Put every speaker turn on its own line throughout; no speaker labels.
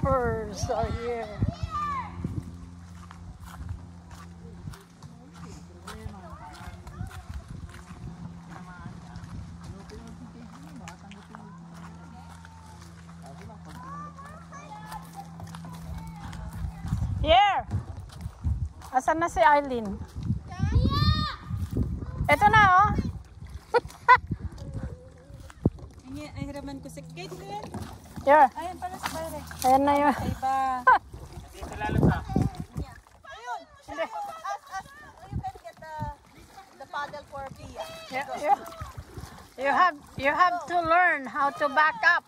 Surfers are here. Here! Asan na si Eileen? Ito na, oh.
Ay, hiraman ko si Kate ko yan.
Here.
Ayan pala si Byre.
Ayan na yun.
Ay ba?
Dito lalasa.
Ayun.
Hindi.
You can get the paddle for Pia.
You have to learn how to back up.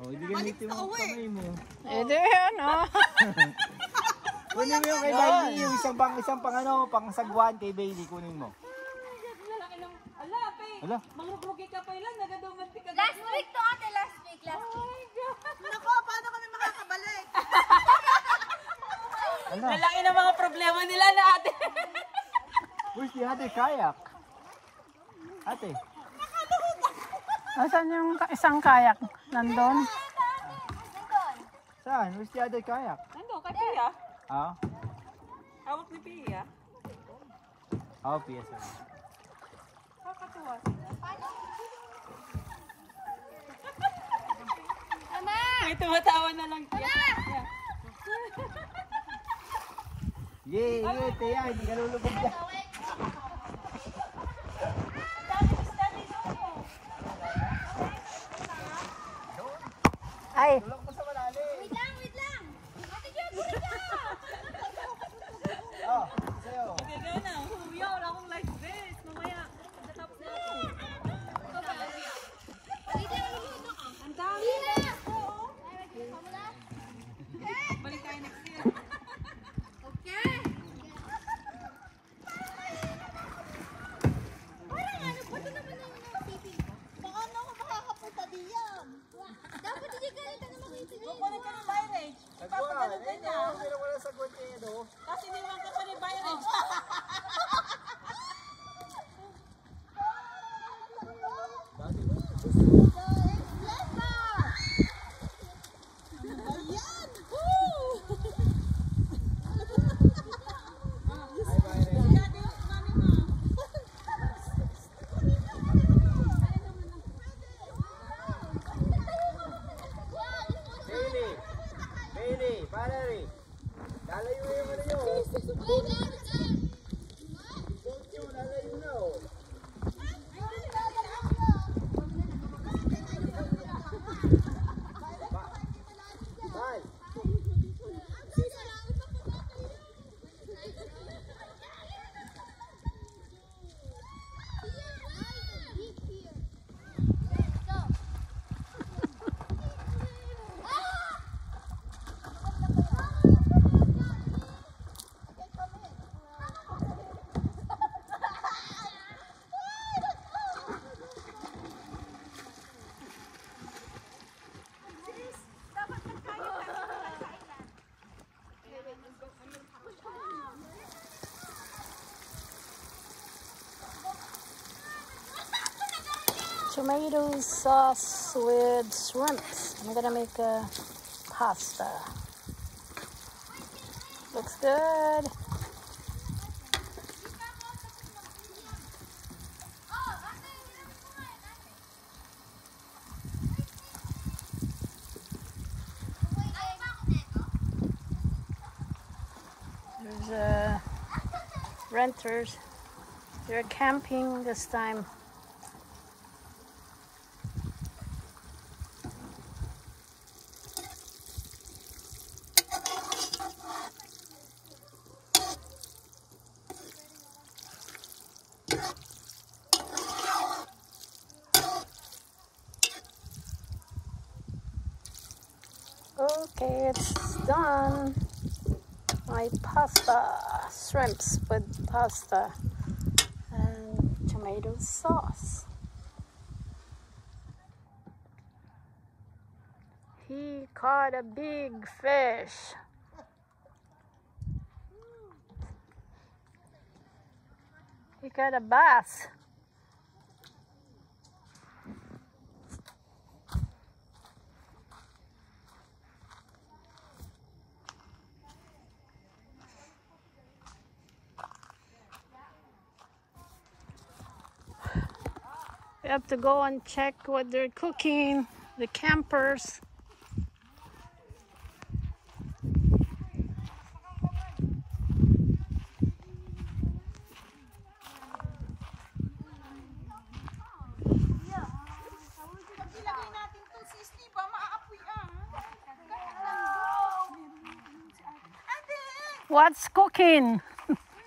Ibigay mo kamay mo.
Ito yan, oh.
Kunin mo yung kay Bailey, yung isang pang ano, pang sagwan kay Bailey, kunin mo.
Ala, pe.
Ala.
Mangrugi ka pa ilan, nagadumanti ka.
Last week to ate, last week.
Oh my God. Nako, paano kami makakabalik?
Ala.
Lalaki na mga problema nila na ate.
Where's the other kayak? Ate.
Asan yung isang kayak? Nandun?
Saan? Where's the other kayak?
Ano, kay Pia?
Ah?
Hawak ni Pia.
Oh, PSL.
Kakatuwa sila.
Mama!
May tumatawa na lang siya.
Yay, yay, Teya, hindi ka lulubog dyan.
Ay!
Tulog mo sa malalim.
Wait lang, wait lang! Ate Jess, wait lang!
Oh, sa'yo.
Okay, gano'n na. Huyaw, wala akong life vest. Mamaya, pagkatapos na ako.
Wait lang, luluto ka.
Ang dami.
Pila!
Oo.
Pamula?
Balik tayo next year.
Okay! Parang ano, ba't naman na yung tipin ko?
Baka na ako makakapunta diyan.
Dapat hindi ka rin na makitid.
Kukunin ka ng Byrage.
Sagwan,
Papagalan
eh,
niya.
no, pero wala sagwan kayo, no?
Kasi niwan ka pa ni Byrage. Ayan! Woo!
Hi, Byron.
Dati yung mami mo.
Bailey! Bailey, Valerie! Lalayo yung ano yun.
Wait lang, wait lang!
Boat nyo, lalayo na, oh. Bye!
tomato sauce with shrimps. I'm gonna make a pasta. Looks good. There's renters. They're camping this time. Okay, it's done. My pasta, shrimps with pasta and tomato sauce. He caught a big fish. He got a bass. We have to go and check what they're cooking, the campers.
Ilagay natin to, sis, di ba? Maaapoy ah. Ate!
What's cooking?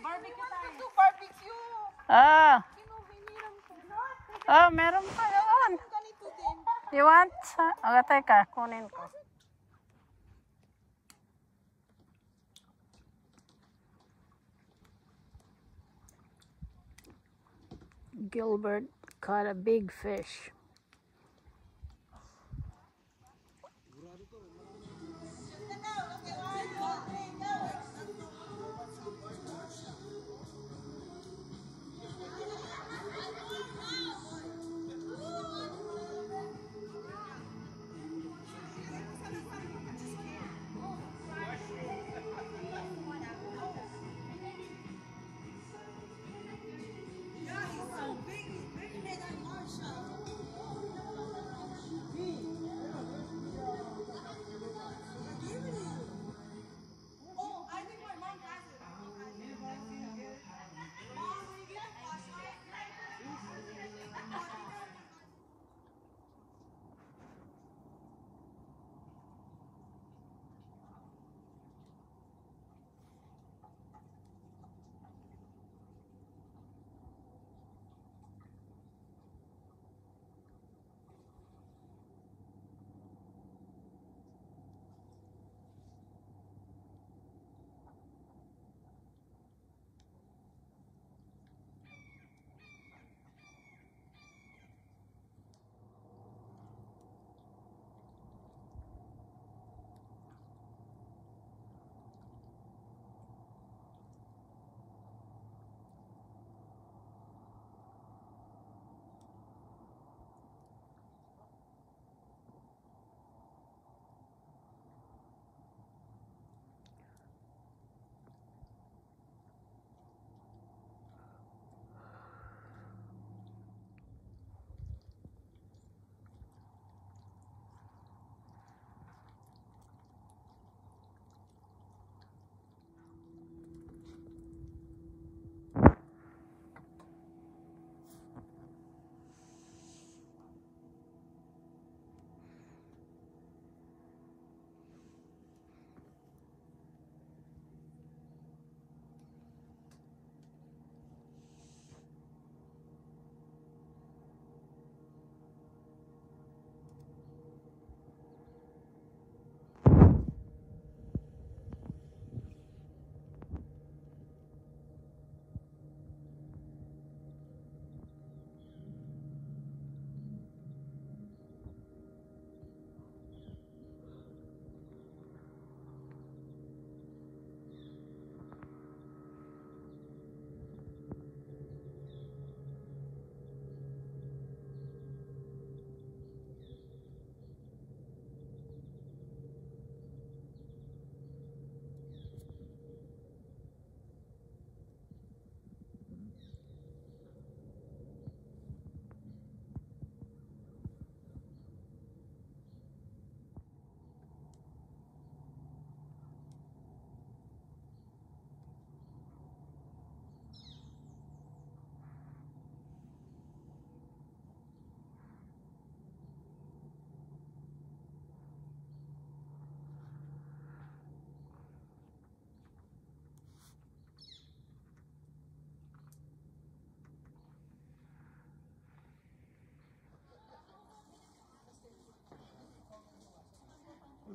Barbecue tayo. Barbecue.
Ah,
Hiniram ko.
oh, meron pa yun.
Ganito din.
You want? Teka, kunin ko. Gilbert caught a big fish.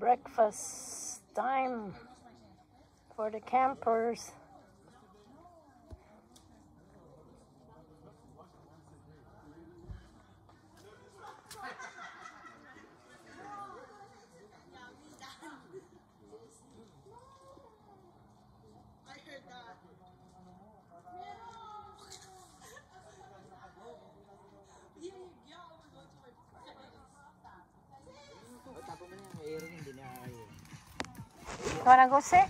Breakfast time for the campers. You wanna go see?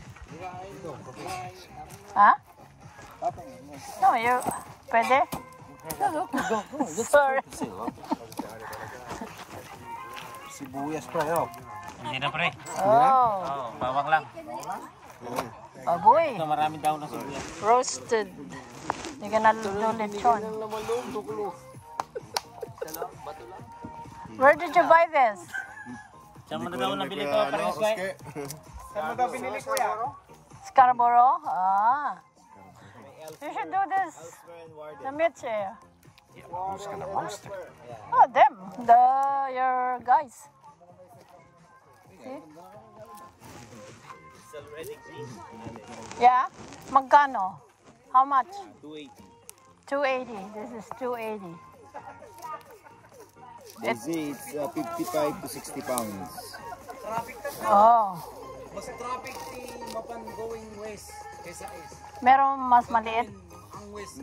Huh? No, you... Pwede? Sorry.
Sibuyas pa yun.
Hindi na pre.
Oh.
Oo, bawang lang.
Baboy.
Ito maraming daon na sibuyas.
Roasted. Hindi ka naluto lechon. Where did you buy this?
Saan mo na daw nabili ko? Parehas ko eh.
Saan mo daw binili kuya?
Scarborough? Ah. You should do this. The Mitch. Oh, them. Your guys. See?
It's already clean.
Yeah? Magkano? How much?
280.
280. This is 280.
They say it's 55 to 60 pounds.
Oh.
Mas traffic si Mapan going west kaysa east.
Meron mas maliit?
Ang west,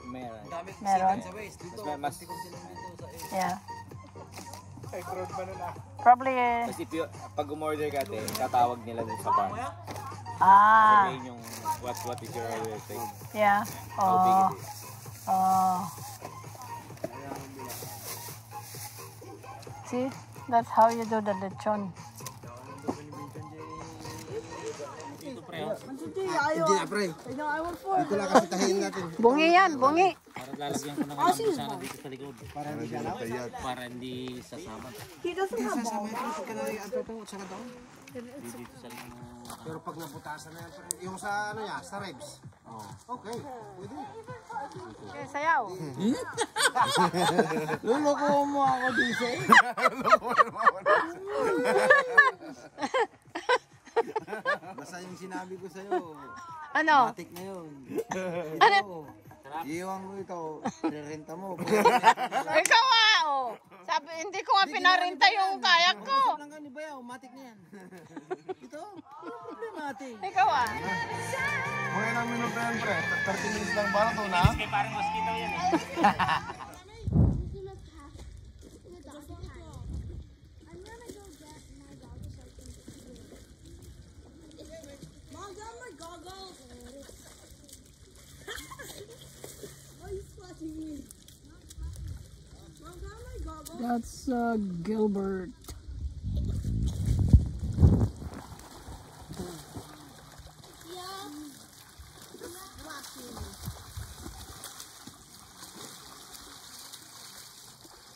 Meron.
dami
Meron.
sa west. Dito,
Mas
sa east.
Yeah.
Ay, road ba nun ah?
Probably.
Kasi pag umorder ka te, tatawag nila dun sa bar.
Ah.
Sabihin yung what is your order thing.
Yeah.
How big
Oh.
it is.
Oh. See? That's how you do the lechon.
Ito pre, oh.
Hindi na pre. Dito lang kasi tahiin natin.
Bungi yan, bungi.
Para lalagyan ko ng alam sana dito sa likod. Para hindi sasama.
Sasama ito pagka na-ato ito sa katawang.
Dito sa likod.
Pero pag naputasan na yan, yung sa ano niya, sa ribs. Okay, pwede.
Okay, sayaw.
Luloko mo ako din sa Basta yung sinabi ko sa'yo,
Ano?
matik na yun.
Ano?
Iiwan mo ito, rerenta mo.
Ikaw oh. Sabi, hindi ko nga pinarenta yung kayak ko.
Lang ka ni Bayaw, matik na yan. Ito, walang problema ate.
Ikaw
Mga ilang minuto yan, pre? 30 minutes lang ba ito na?
Kaya parang mosquito yan eh.
Mom, got my goggles. Why are you splashing me? Mom, got my goggles.
That's Gilbert.
Yeah. Just splashing me.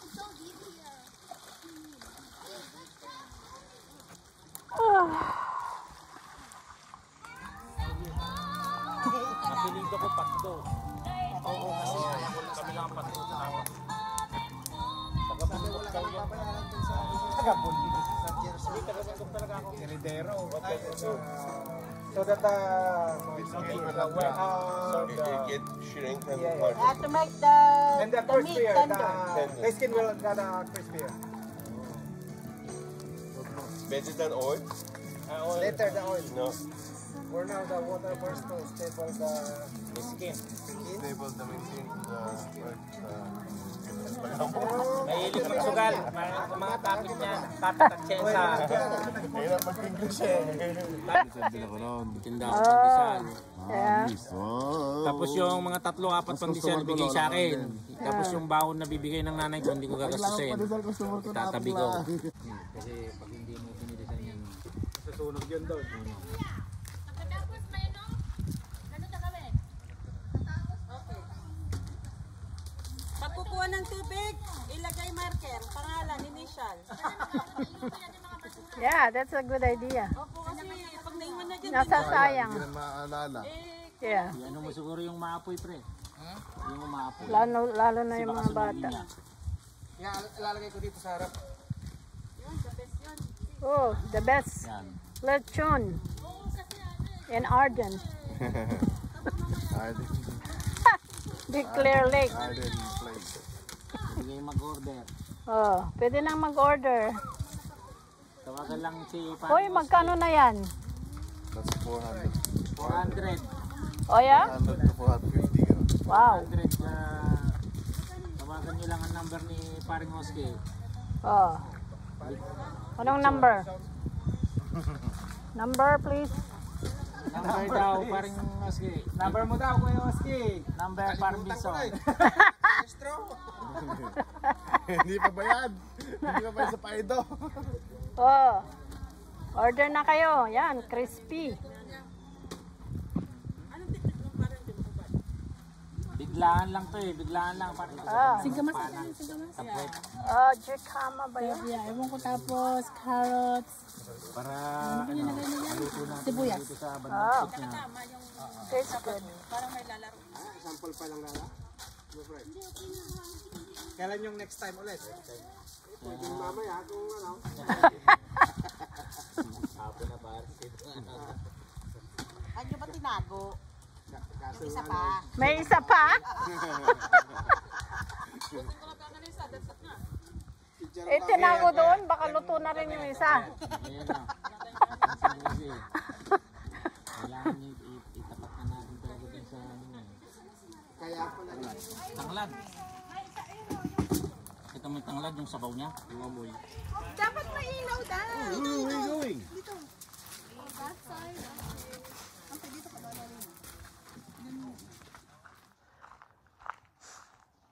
It's so deep here.
Napiling ko patdo. Oo, kasi kami lang ang patdo sa awa. Tagabundok daw yan.
Tagabundok sa Jersey.
Tagabundok talaga ako.
Heredero. So that it's okay with the
It shrink and
Have to make the
and the crispier, the skin will get crispier.
better than oil?
Later the oil.
No.
For now the water first to staple the
Skin.
Stable the maintain
Mahilig magsugal. Mga tapit niya. Tatatak siya sa
Hirap mag-English eh.
tindahan pandesal.
Yeah.
Tapos yung mga 3-4 pandesal bigay sa akin. Tapos yung baon na bibigay ng nanay ko, hindi ko gagastusin. Tatabi ko. Kasi pag hindi mo pinilisan yan,
susunog yun doon.
Pagkatapos may ano? Ano na kami? Okay.
Pag kukuha ng tubig, ilagay marker, pangalan, initial.
Yeah, that's a good idea.
Opo, kasi pag naiwan na dyan,
Nasasayang.
Hindi na maalala.
Yeah.
ano mo siguro yung maapoy pre. Yung maapoy.
Lalo na yung mga bata.
Nga, lalagay ko dito sa harap.
yun, the best yun.
Oh, the best.
Yan.
Lechon. In Arden.
Arden.
Big Clear Lake.
Arden place.
Sige mag-order.
Oh, pwede nang mag-order.
Tawagan lang si
Hoy, magkano na yan?
That's 400.
400.
Oh, yeah?
400 to 450. Ganun.
Wow.
400. Tawagan nyo lang ang number ni Paring Oski.
Oh. Anong number? Number, please.
Number daw, Paring Oski.
Number mo daw, Kuya Oski.
Number Paring Bison.
Hindi pa bayad. Hindi pa bayad sa paido.
Oh. Order na kayo. Yan, crispy.
Biglaan lang to eh. Biglaan lang. Paring
Singkamas na yan, singkamas.
Tapos,
Oh, jicama ba yun?
Yeah, ewan ko tapos, carrots,
para maluto na
sibuyas.
dito sa bandang niya.
Tastes good.
Kailan yung next time ulit?
Hapon na pare.
Ano ba tinago? Yung isa pa.
May isa pa? Tinago doon. Baka luto na rin yung isa.
Ayan na. Kasi, kailangan niyo itapat na natin talaga din sa ano niya.
Kaya pala yun.
Tanglad. Ito may tanglad yung sabaw niya. Yung amoy.
Dapat may ilaw daw.
Where are we going?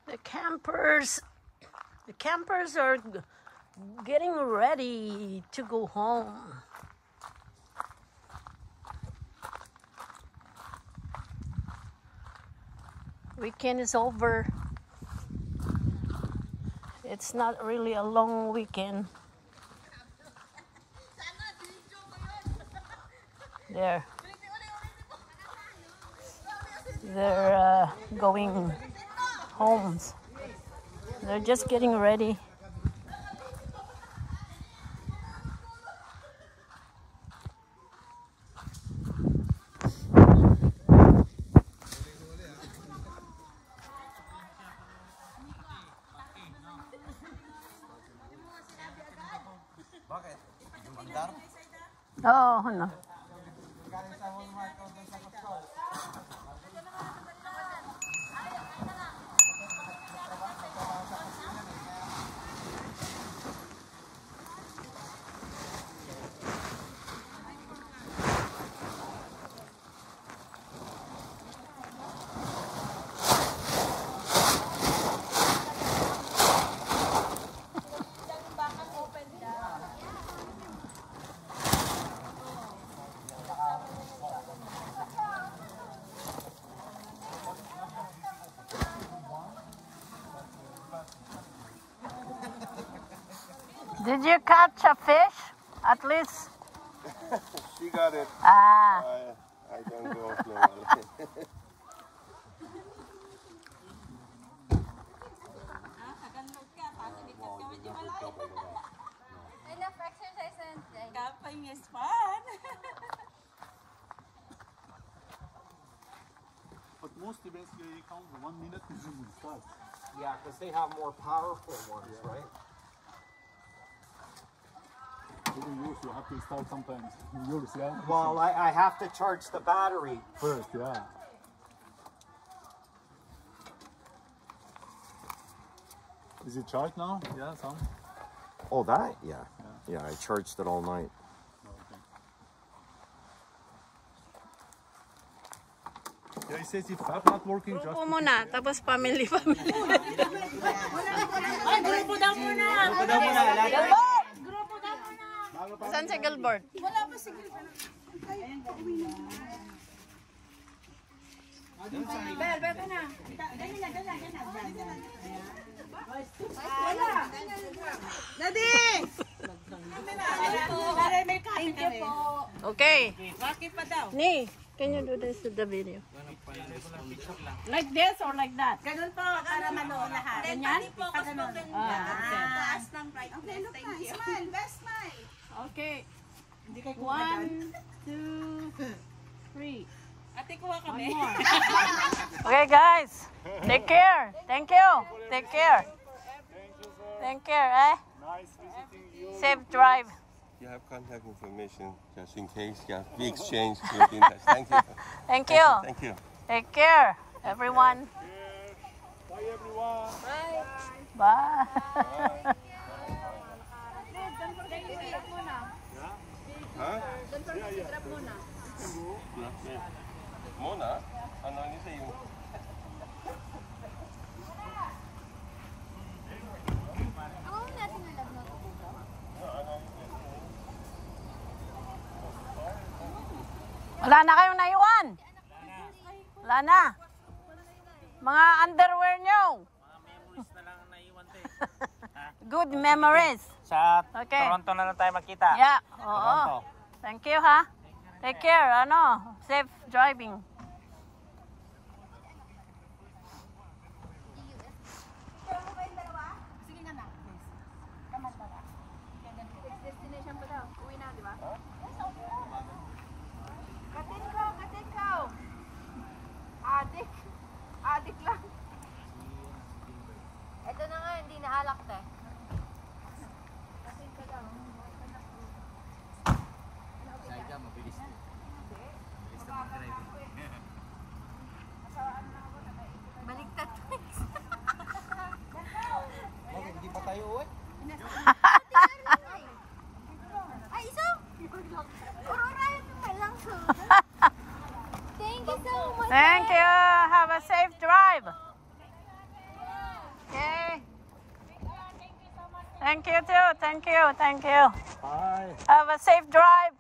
The campers are getting ready to go home. Weekend is over. It's not really a long weekend. They're going homes. They're just getting ready. Oh, no. Did you catch a fish? At least.
She got it.
Ah.
I don't go normally.
Enough exercise and camping is fun.
But most events you count 1 minute before you start.
Yeah, because they have more powerful ones, right?
Even yours, you have to start sometimes. Yours, yeah?
Well, I have to charge the battery.
First, yeah. Is it charged now? Yeah, some.
Oh, that? Yeah. Yeah, I charged it all night.
Yeah, it says if app not working, just
Grupo muna, tapos family.
Ay, grupo daw muna.
Saan si Gilbert?
Wala pa si Gilbert. Ayan, pauwi na. Bel, ka na. Ganyan na. Wala. Nadine! May kain kami.
Okay.
Bakit pa daw?
Ni, can you do this to the video?
Like this or like that?
Ganun po, para manood lahat.
Ganyan?
Pag-ganun.
Ah, okay.
Taas ng right. Okay, look na. Smile. Best smile. Okay. Hindi kayo kuha dyan. 1, 2, 3.
Ate, kuha kami.
Okay, guys. Take care. Thank you. Take care. Thank you, eh?
Nice visiting you.
Safe drive.
You have contact information just in case. Yeah, we exchange. We'll be in touch. Thank you.
Thank you.
Thank you.
Take care, everyone.
Bye everyone.
Bye.
Huh?
Don't forget to grab muna.
Mona? Ano ni sa'yo?
Wala na kayong naiwan. Wala na. Mga underwear nyo.
Memories na lang ang naiwan tayo.
Good memories.
Sa
Okay.
Toronto na lang tayo magkita.
Yeah,
Toronto.
oo. Thank you, ha. Take care, ano. Safe driving.
Sige nga na. Tama ba? Destination pa daw. Uwi na, di ba? Katin ko. Adik. Adik lang. Ito na nga, hindi naalak te. Katin ko daw. Baliktad.
Bakit hindi pa tayo uwi?
Ay, iso! Ururayan mo lang so. Thank you so much.
Thank you. Have a safe drive. Okay. Thank you too. Thank you. Thank you.
Bye.
Have a safe drive.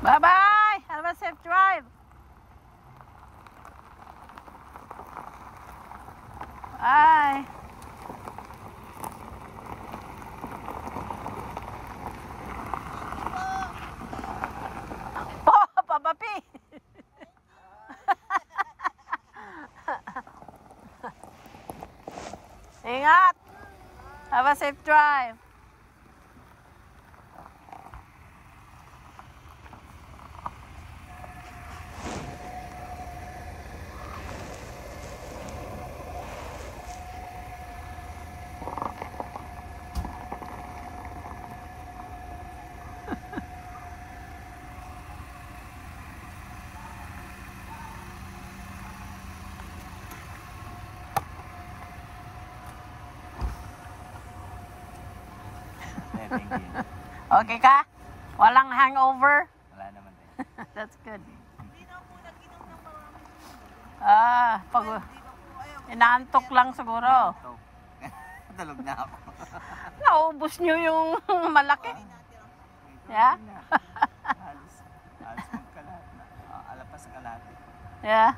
Bye-bye. Have a safe drive. Bye. Oh, papapi. Ingat. Have a safe drive.
Thank you.
Okay ka? Walang hangover?
Wala naman tayo.
That's good.
Hindi na po nag-inom ng marami.
Pag inaantok lang siguro.
Dalog na ako.
Naubos nyo yung malaki. Yeah?
Alas magkalat na. Alapas kalat.
Yeah.